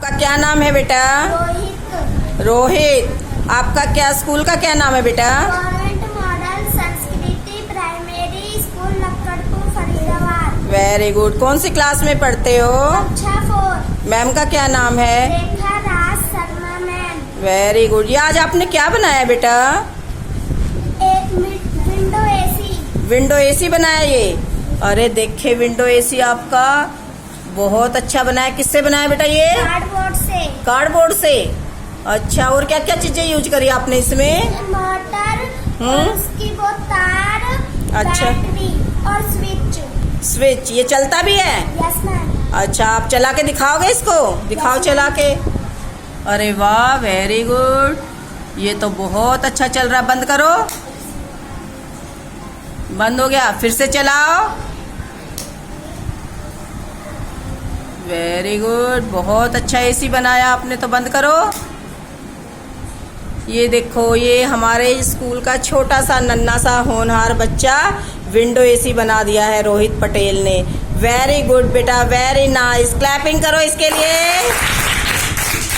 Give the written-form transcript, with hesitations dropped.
आपका क्या नाम है बेटा? रोहित। रोहित। आपका क्या स्कूल का क्या नाम है बेटा? Government model Sanskriti primary school Lakkadpur Faridabad. Very good. कौन सी क्लास में पढ़ते हो? कक्षा 4। मैम का क्या नाम है? रेखा Raj Sharma ma'am. Very good. ये आज आपने क्या बनाया बेटा? एक विंडो एसी। विंडो एसी बनाया ये? अरे देखे विंडो एसी आपका बहुत अच्छा बनाया। किससे बनाया बेटा ये? कार्डबोर्ड से। कार्डबोर्ड से। अच्छा, और क्या क्या चीजें यूज करी आपने इसमें? मोटर और उसकी वो तार। अच्छा। बैटरी और स्विच। स्विच। ये चलता भी है? Yes ma'am. अच्छा, आप चला के दिखाओगे इसको? दिखाओ चला के। अरे वाह, वेरी गुड। ये तो बहुत अच्छा चल रहा है। बंद करो। बंद हो गया, फिर से चलाओ। वेरी गुड, बहुत अच्छा एसी बनाया आपने। तो बंद करो। ये देखो, ये हमारे स्कूल का छोटा सा नन्हा सा होनहार बच्चा विंडो एसी बना दिया है रोहित पटेल ने। वेरी गुड बेटा, वेरी नाइस। क्लैपिंग करो इसके लिए।